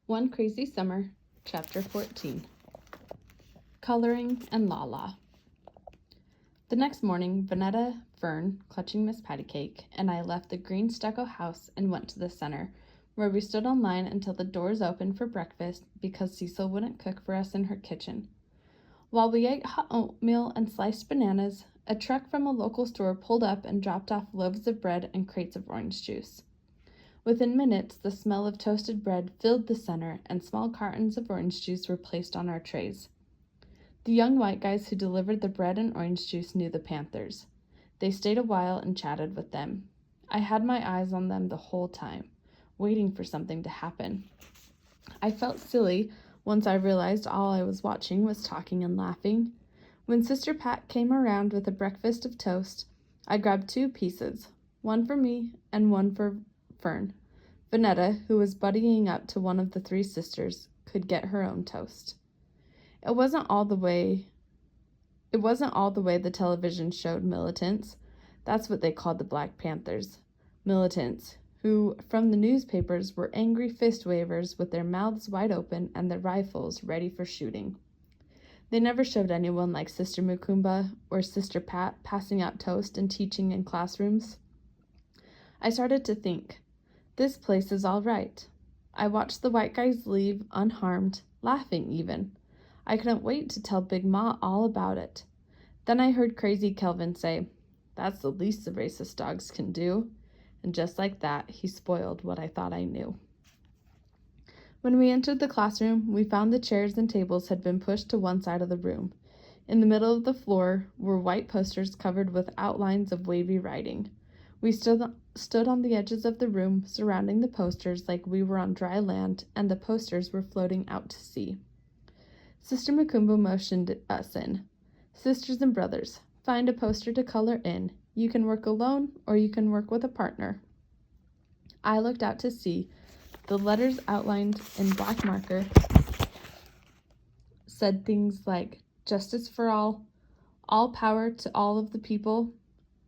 One Crazy Summer, Chapter 14. Coloring and Lala. The next morning, Vanetta, Fern, clutching Miss Pattycake, and I left the green stucco house and went to the center, where we stood on line until the doors opened for breakfast because Cecil wouldn't cook for us in her kitchen. While we ate hot oatmeal and sliced bananas, a truck from a local store pulled up and dropped off loaves of bread and crates of orange juice. Within minutes, the smell of toasted bread filled the center, and small cartons of orange juice were placed on our trays. The young white guys who delivered the bread and orange juice knew the Panthers. They stayed a while and chatted with them. I had my eyes on them the whole time, waiting for something to happen. I felt silly once I realized all I was watching was talking and laughing. When Sister Pat came around with a breakfast of toast, I grabbed 2 pieces, one for me and one for Fern. Vanetta, who was buddying up to one of the 3 sisters, could get her own toast. It wasn't all the way the television showed militants. That's what they called the Black Panthers. Militants, who, from the newspapers, were angry fist wavers with their mouths wide open and their rifles ready for shooting. They never showed anyone like Sister Mukumba or Sister Pat passing out toast and teaching in classrooms. I started to think, this place is all right. I watched the white guys leave unharmed, laughing even. I couldn't wait to tell Big Ma all about it. Then I heard Crazy Kelvin say, "That's the least the racist dogs can do." And just like that, he spoiled what I thought I knew. When we entered the classroom, we found the chairs and tables had been pushed to one side of the room. In the middle of the floor were white posters covered with outlines of wavy writing. We stood on the edges of the room, surrounding the posters like we were on dry land, and the posters were floating out to sea. Sister Mukumba motioned us in. "Sisters and brothers, find a poster to color in. You can work alone, or you can work with a partner." I looked out to sea. The letters outlined in black marker said things like justice for all power to all of the people,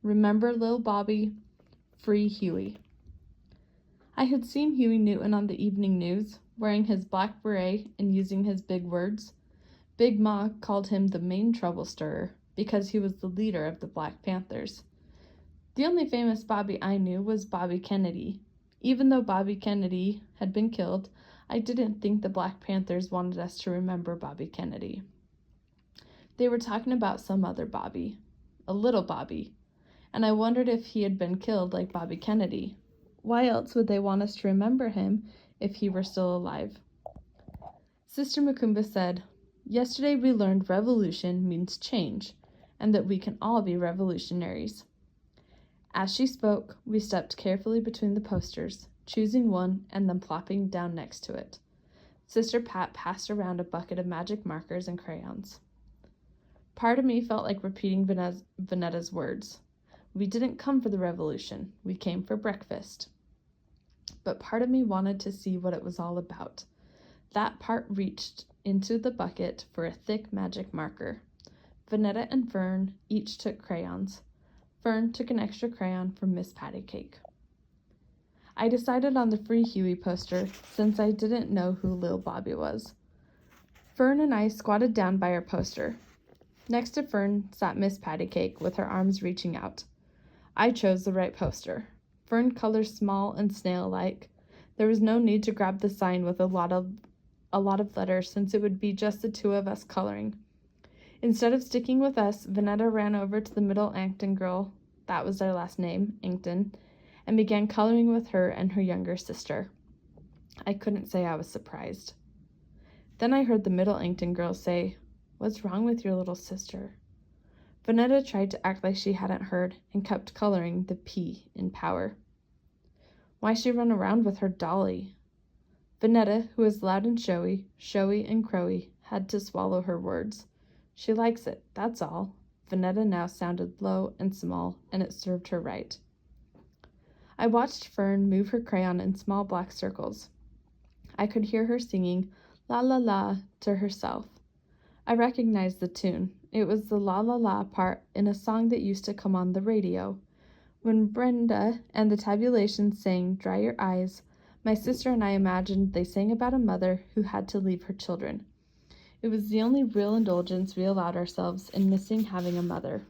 remember Lil Bobby, free Huey. I had seen Huey Newton on the evening news, wearing his black beret and using his big words. Big Ma called him the main trouble stirrer because he was the leader of the Black Panthers. The only famous Bobby I knew was Bobby Kennedy. Even though Bobby Kennedy had been killed, I didn't think the Black Panthers wanted us to remember Bobby Kennedy. They were talking about some other Bobby, a little Bobby, and I wondered if he had been killed like Bobby Kennedy. Why else would they want us to remember him if he were still alive? Sister Mukumba said, "Yesterday we learned revolution means change, and that we can all be revolutionaries." As she spoke, we stepped carefully between the posters, choosing one and then plopping down next to it. Sister Pat passed around a bucket of magic markers and crayons. Part of me felt like repeating Vanetta's words. We didn't come for the revolution, we came for breakfast. But part of me wanted to see what it was all about. That part reached into the bucket for a thick magic marker. Vanetta and Fern each took crayons. Fern took an extra crayon from Miss Pattycake. I decided on the Free Huey poster since I didn't know who Lil Bobby was. Fern and I squatted down by our poster. Next to Fern sat Miss Pattycake with her arms reaching out. I chose the right poster. Fern colors small and snail-like. There was no need to grab the sign with a lot of letters since it would be just the 2 of us coloring. Instead of sticking with us, Vanetta ran over to the middle Ankton girl, that was their last name, Ankton, and began coloring with her and her younger sister. I couldn't say I was surprised. Then I heard the middle Ankton girl say, "What's wrong with your little sister?" Vanetta tried to act like she hadn't heard and kept coloring the P in power. "Why she run around with her dolly?" Vanetta, who was loud and showy and crowy, had to swallow her words. "She likes it, that's all." Vanetta now sounded low and small, and it served her right. I watched Fern move her crayon in small black circles. I could hear her singing "La La La" to herself. I recognized the tune. It was the "La La La" part in a song that used to come on the radio. When Brenda and the Tabulations sang "Dry Your Eyes," My sister and I imagined they sang about a mother who had to leave her children. It was the only real indulgence we allowed ourselves in missing having a mother.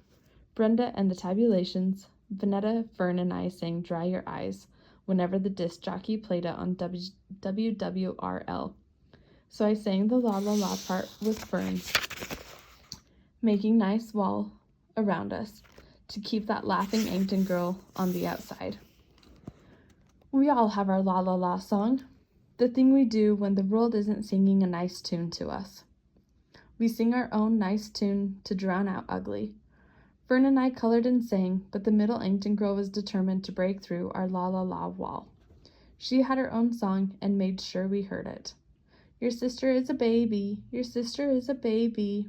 Brenda and the Tabulations, Vanetta, Fern, and I sang Dry Your Eyes whenever the disc jockey played it on WWRL. So I sang the La La La part with Fern, making nice wall around us to keep that laughing Yankton girl on the outside. We all have our La La La song, the thing we do when the world isn't singing a nice tune to us. We sing our own nice tune to drown out ugly. Fern and I colored and sang, but the middle Yankton girl was determined to break through our La La La wall. She had her own song and made sure we heard it. Your sister is a baby, your sister is a baby.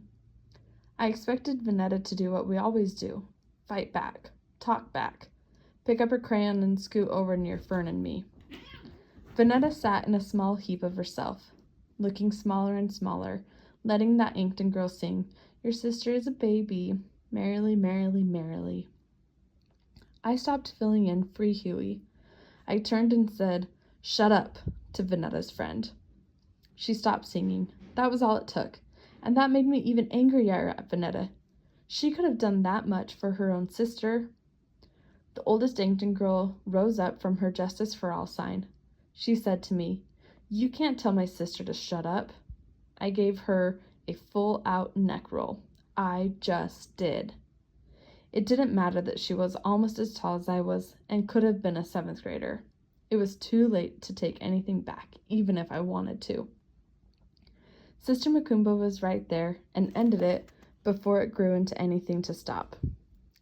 I expected Vanetta to do what we always do, fight back, talk back, pick up her crayon and scoot over near Fern and me. Vanetta sat in a small heap of herself, looking smaller and smaller, letting that Yankton girl sing, your sister is a baby, merrily, merrily, merrily. I stopped filling in Free Huey. I turned and said, shut up, to Vanetta's friend. She stopped singing. That was all it took, and that made me even angrier at Vanetta. She could have done that much for her own sister. The oldest Yankton girl rose up from her Justice for All sign. She said to me, you can't tell my sister to shut up. I gave her a full-out neck roll. I just did. It didn't matter that she was almost as tall as I was and could have been a 7th grader. It was too late to take anything back, even if I wanted to. Sister Makumba was right there and ended it before it grew into anything to stop.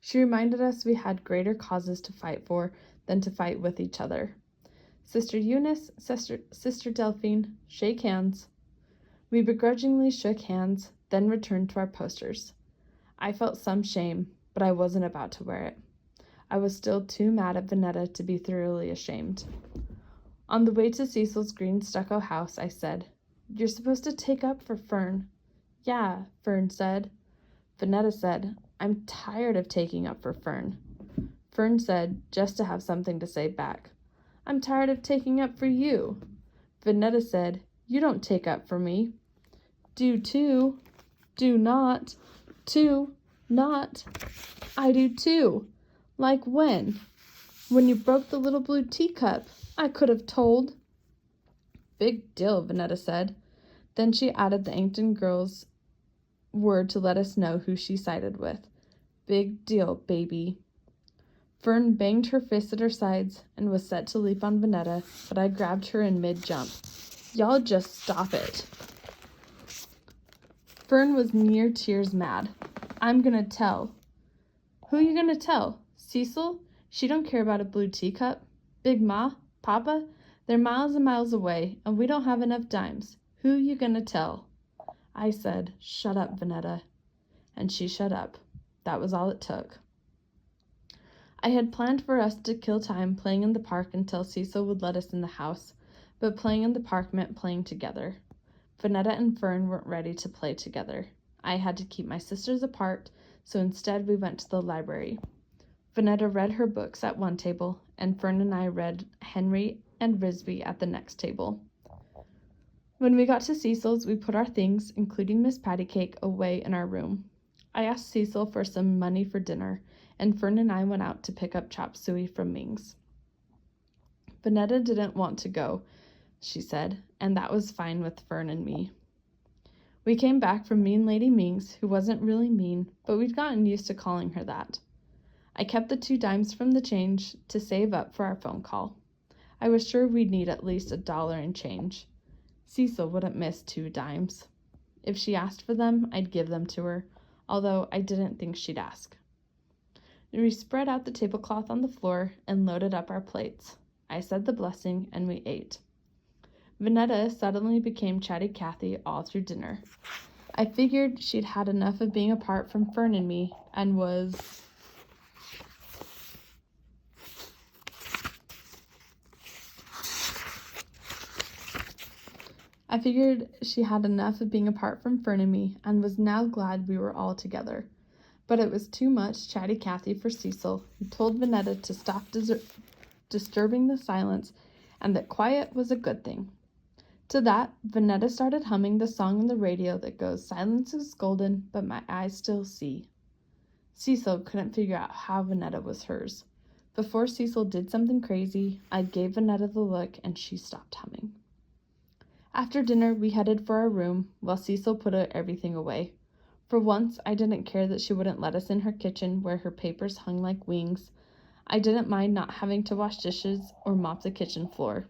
She reminded us we had greater causes to fight for than to fight with each other. Sister Eunice, Sister Delphine, shake hands. We begrudgingly shook hands, then returned to our posters. I felt some shame, but I wasn't about to wear it. I was still too mad at Vanetta to be thoroughly ashamed. On the way to Cecil's green stucco house, I said, you're supposed to take up for Fern. Yeah, Fern said. Vanetta said, I'm tired of taking up for Fern. Fern said, just to have something to say back, I'm tired of taking up for you. Vanetta said, you don't take up for me. Do too. Do not. To. Not. I do too. Like when? When you broke the little blue teacup. I could have told. Big deal, Vanetta said. Then she added the Yankton girl's word to let us know who she sided with. Big deal, baby. Fern banged her fists at her sides and was set to leap on Vanetta, but I grabbed her in mid-jump. Y'all just stop it. Fern was near tears mad. I'm gonna tell. Who you gonna tell? Cecil? She don't care about a blue teacup. Big Ma? Papa? They're miles and miles away, and we don't have enough dimes. Who you gonna tell? I said, shut up, Vanetta. And she shut up. That was all it took. I had planned for us to kill time playing in the park until Cecil would let us in the house, but playing in the park meant playing together. Vanetta and Fern weren't ready to play together. I had to keep my sisters apart, so instead we went to the library. Vanetta read her books at one table, and Fern and I read Henry and Risby at the next table. When we got to Cecil's, we put our things, including Miss Pattycake, away in our room. I asked Cecil for some money for dinner, and Fern and I went out to pick up chop suey from Ming's. Vanetta didn't want to go, she said, and that was fine with Fern and me. We came back from Mean Lady Ming's, who wasn't really mean, but we'd gotten used to calling her that. I kept the 2 dimes from the change to save up for our phone call. I was sure we'd need at least $1 in change. Cecil wouldn't miss 2 dimes. If she asked for them, I'd give them to her, although I didn't think she'd ask. We spread out the tablecloth on the floor and loaded up our plates. I said the blessing, and we ate. Vanetta suddenly became Chatty Cathy all through dinner. I figured she'd had enough of being apart from Fern and me, and was... now glad we were all together. But it was too much Chatty Cathy for Cecil, who told Vanetta to stop disturbing the silence and that quiet was a good thing. To that, Vanetta started humming the song on the radio that goes, "Silence is golden, but my eyes still see." Cecil couldn't figure out how Vanetta was hers. Before Cecil did something crazy, I gave Vanetta the look and she stopped humming. After dinner, we headed for our room while Cecil put everything away. For once, I didn't care that she wouldn't let us in her kitchen where her papers hung like wings. I didn't mind not having to wash dishes or mop the kitchen floor.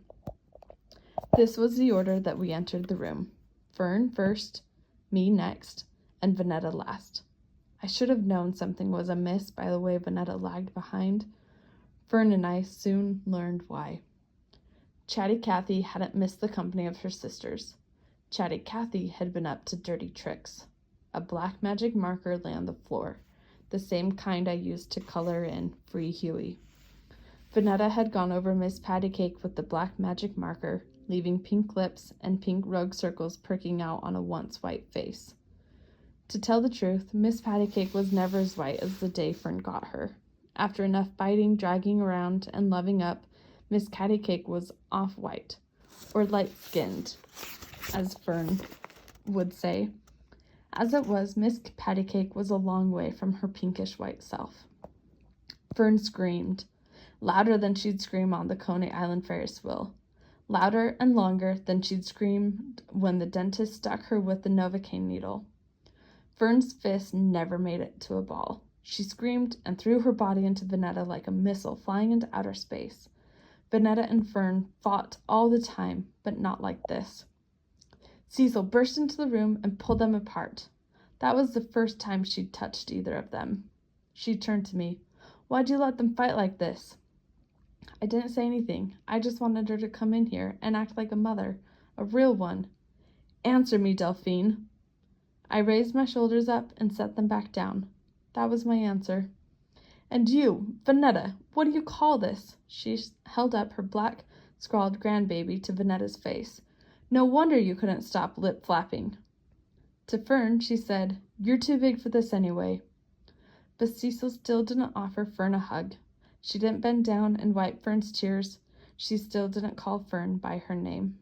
This was the order that we entered the room. Fern first, me next, and Vanetta last. I should have known something was amiss by the way Vanetta lagged behind. Fern and I soon learned why. Chatty Cathy hadn't missed the company of her sisters. Chatty Cathy had been up to dirty tricks. A black magic marker lay on the floor, the same kind I used to color in Free Huey. Vanetta had gone over Miss Pattycake with the black magic marker, leaving pink lips and pink rug circles perking out on a once white face. To tell the truth, Miss Pattycake was never as white as the day Fern got her. After enough biting, dragging around, and loving up, Miss Pattycake was off-white, or light-skinned, as Fern would say. As it was, Miss Pattycake was a long way from her pinkish white self. Fern screamed, louder than she'd scream on the Coney Island Ferris wheel, louder and longer than she'd screamed when the dentist stuck her with the Novocaine needle. Fern's fist never made it to a ball. She screamed and threw her body into Vanetta like a missile flying into outer space. Vanetta and Fern fought all the time, but not like this. Cecil burst into the room and pulled them apart. That was the first time she'd touched either of them. She turned to me. "Why'd you let them fight like this?" I didn't say anything. I just wanted her to come in here and act like a mother, a real one. "Answer me, Delphine." I raised my shoulders up and set them back down. That was my answer. "And you, Vanetta, what do you call this?" She held up her black, scrawled grandbaby to Vanetta's face. "No wonder you couldn't stop lip flapping." To Fern, she said, "You're too big for this anyway." But Cecil still didn't offer Fern a hug. She didn't bend down and wipe Fern's tears. She still didn't call Fern by her name.